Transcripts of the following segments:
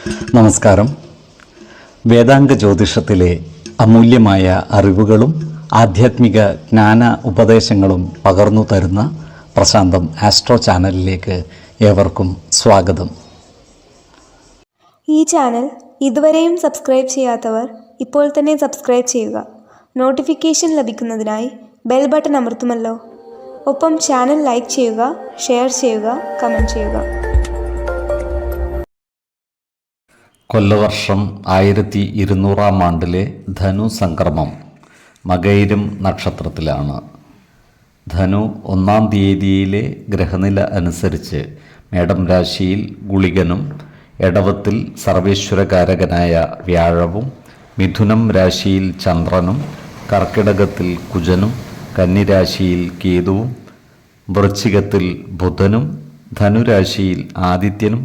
നമസ്കാരം. വേദാംഗ ജ്യോതിഷത്തിലെ അമൂല്യമായ അറിവുകളും ആധ്യാത്മിക ജ്ഞാന ഉപദേശങ്ങളും പകർന്നു തരുന്ന പ്രശാന്തം ആസ്ട്രോ ചാനലിലേക്ക് ഏവർക്കും സ്വാഗതം. ഈ ചാനൽ ഇതുവരെയും സബ്സ്ക്രൈബ് ചെയ്യാത്തവർ ഇപ്പോൾ തന്നെ സബ്സ്ക്രൈബ് ചെയ്യുക. നോട്ടിഫിക്കേഷൻ ലഭിക്കുന്നതിനായി ബെൽ ബട്ടൺ അമർത്തുമല്ലോ. ഒപ്പം ചാനൽ ലൈക്ക് ചെയ്യുക, ഷെയർ ചെയ്യുക, കമൻറ്റ് ചെയ്യുക. കൊല്ലവർഷം 1200 ധനു സംക്രമം മകയിരം നക്ഷത്രത്തിലാണ്. ധനു 1-ാം തീയതിയിലെ ഗ്രഹനില അനുസരിച്ച് മേടം രാശിയിൽ ഗുളികനും, എടവത്തിൽ സർവേശ്വരകാരകനായ വ്യാഴവും, മിഥുനം രാശിയിൽ ചന്ദ്രനും, കർക്കിടകത്തിൽ കുജനും, കന്നിരാശിയിൽ കേതുവും, വൃശ്ചികത്തിൽ ബുധനും, ധനുരാശിയിൽ ആദിത്യനും,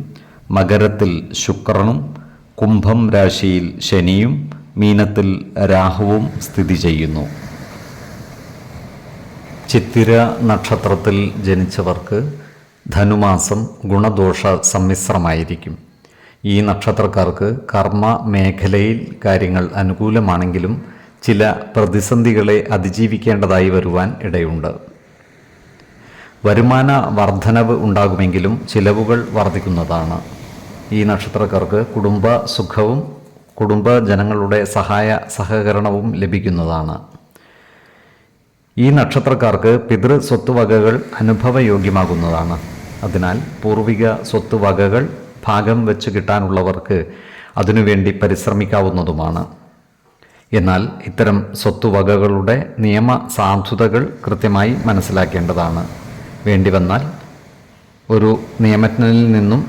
മകരത്തിൽ ശുക്രനും, കുംഭം രാശിയിൽ ശനിയും, മീനത്തിൽ രാഹുവും സ്ഥിതി ചെയ്യുന്നു. ചിത്തിര നക്ഷത്രത്തിൽ ജനിച്ചവർക്ക് ധനുമാസം ഗുണദോഷ സമ്മിശ്രമായിരിക്കും. ഈ നക്ഷത്രക്കാർക്ക് കർമ്മ മേഖലയിൽ കാര്യങ്ങൾ അനുകൂലമാണെങ്കിലും ചില പ്രതിസന്ധികളെ അതിജീവിക്കേണ്ടതായി വരുവാൻ ഇടയുണ്ട്. വരുമാന വർധനവ് ഉണ്ടാകുമെങ്കിലും ചിലവുകൾ വർദ്ധിക്കുന്നതാണ്. ഈ നക്ഷത്രക്കാർക്ക് കുടുംബ സുഖവും കുടുംബജനങ്ങളുടെ സഹകരണവും ലഭിക്കുന്നതാണ്. ഈ നക്ഷത്രക്കാർക്ക് പിതൃ സ്വത്തുവകകൾ അനുഭവയോഗ്യമാകുന്നതാണ്. അതിനാൽ പൂർവിക സ്വത്തുവകകൾ ഭാഗം വെച്ച് കിട്ടാനുള്ളവർക്ക് അതിനുവേണ്ടി പരിശ്രമിക്കാവുന്നതുമാണ്. എന്നാൽ ഇത്തരം സ്വത്തുവകകളുടെ നിയമ സാധുതകൾ കൃത്യമായി മനസ്സിലാക്കേണ്ടതാണ്. വേണ്ടിവന്നാൽ ഒരു നിയമജ്ഞനിൽ നിന്നും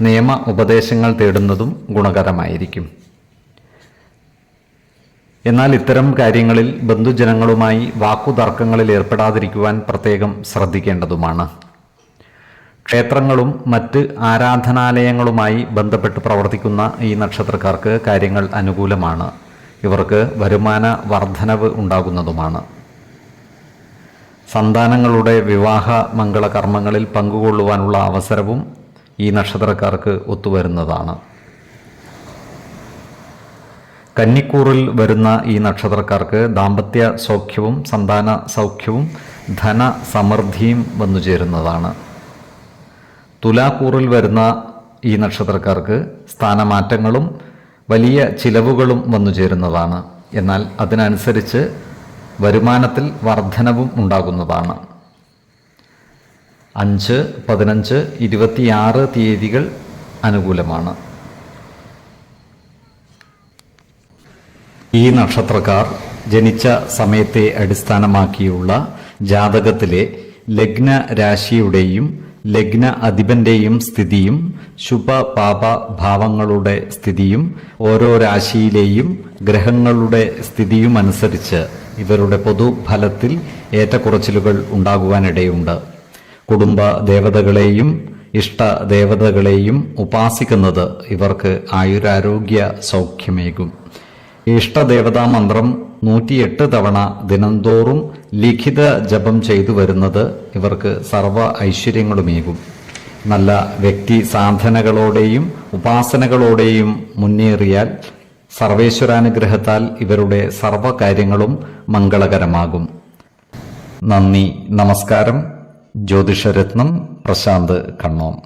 നിയമ ഉപദേശങ്ങൾ തേടുന്നതും ഗുണകരമായിരിക്കും. എന്നാൽ ഇത്തരം കാര്യങ്ങളിൽ ബന്ധുജനങ്ങളുമായി വാക്കുതർക്കങ്ങളിൽ ഏർപ്പെടാതിരിക്കുവാൻ പ്രത്യേകം ശ്രദ്ധിക്കേണ്ടതുമാണ്. ക്ഷേത്രങ്ങളും മറ്റ് ആരാധനാലയങ്ങളുമായി ബന്ധപ്പെട്ട് പ്രവർത്തിക്കുന്ന ഈ നക്ഷത്രക്കാർക്ക് കാര്യങ്ങൾ അനുകൂലമാണ്. ഇവർക്ക് വരുമാന വർധനവ് ഉണ്ടാകുന്നതുമാണ്. സന്താനങ്ങളുടെ വിവാഹ മംഗളകർമ്മങ്ങളിൽ പങ്കുകൊള്ളുവാനുള്ള അവസരവും ഈ നക്ഷത്രക്കാർക്ക് ഒത്തുവരുന്നതാണ്. കന്നിക്കൂറിൽ വരുന്ന ഈ നക്ഷത്രക്കാർക്ക് ദാമ്പത്യ സൗഖ്യവും സന്താന സൗഖ്യവും ധനസമൃദ്ധിയും വന്നുചേരുന്നതാണ്. തുലാക്കൂറിൽ വരുന്ന ഈ നക്ഷത്രക്കാർക്ക് സ്ഥാനമാറ്റങ്ങളും വലിയ ചിലവുകളും വന്നുചേരുന്നതാണ്. എന്നാൽ അതിനനുസരിച്ച് വരുമാനത്തിൽ വർധനവും ഉണ്ടാകുന്നതാണ്. 5, 15, 26 തീയതികൾ അനുകൂലമാണ്. ഈ നക്ഷത്രക്കാർ ജനിച്ച സമയത്തെ അടിസ്ഥാനമാക്കിയുള്ള ജാതകത്തിലെ ലഗ്ന രാശിയുടെയും ലഗ്ന അധിപന്റെയും സ്ഥിതിയും ശുഭ പാപ ഭാവങ്ങളുടെ സ്ഥിതിയും ഓരോ രാശിയിലെയും ഗ്രഹങ്ങളുടെ സ്ഥിതിയും അനുസരിച്ച് ഇവരുടെ പൊതുഫലത്തിൽ ഏറ്റക്കുറച്ചിലുകൾ ഉണ്ടാകുവാനിടയുണ്ട്. കുടുംബ ദേവതകളെയും ഇഷ്ടദേവതകളെയും ഉപാസിക്കുന്നത് ഇവർക്ക് ആയുരാരോഗ്യ സൗഖ്യമേകും. ഇഷ്ടദേവതാ മന്ത്രം 108 തവണ ദിനംതോറും ലിഖിത ജപം ചെയ്തു വരുന്നത് ഇവർക്ക് സർവ ഐശ്വര്യങ്ങളുമേകും. നല്ല വ്യക്തി സാധനകളോടെയും ഉപാസനകളോടെയും മുന്നേറിയാൽ സർവേശ്വരാനുഗ്രഹത്താൽ ഇവരുടെ സർവകാര്യങ്ങളും മംഗളകരമാകും. നന്ദി, നമസ്കാരം. ജ്യോതിഷരത്നം പ്രശാന്ത് കണ്ണോം.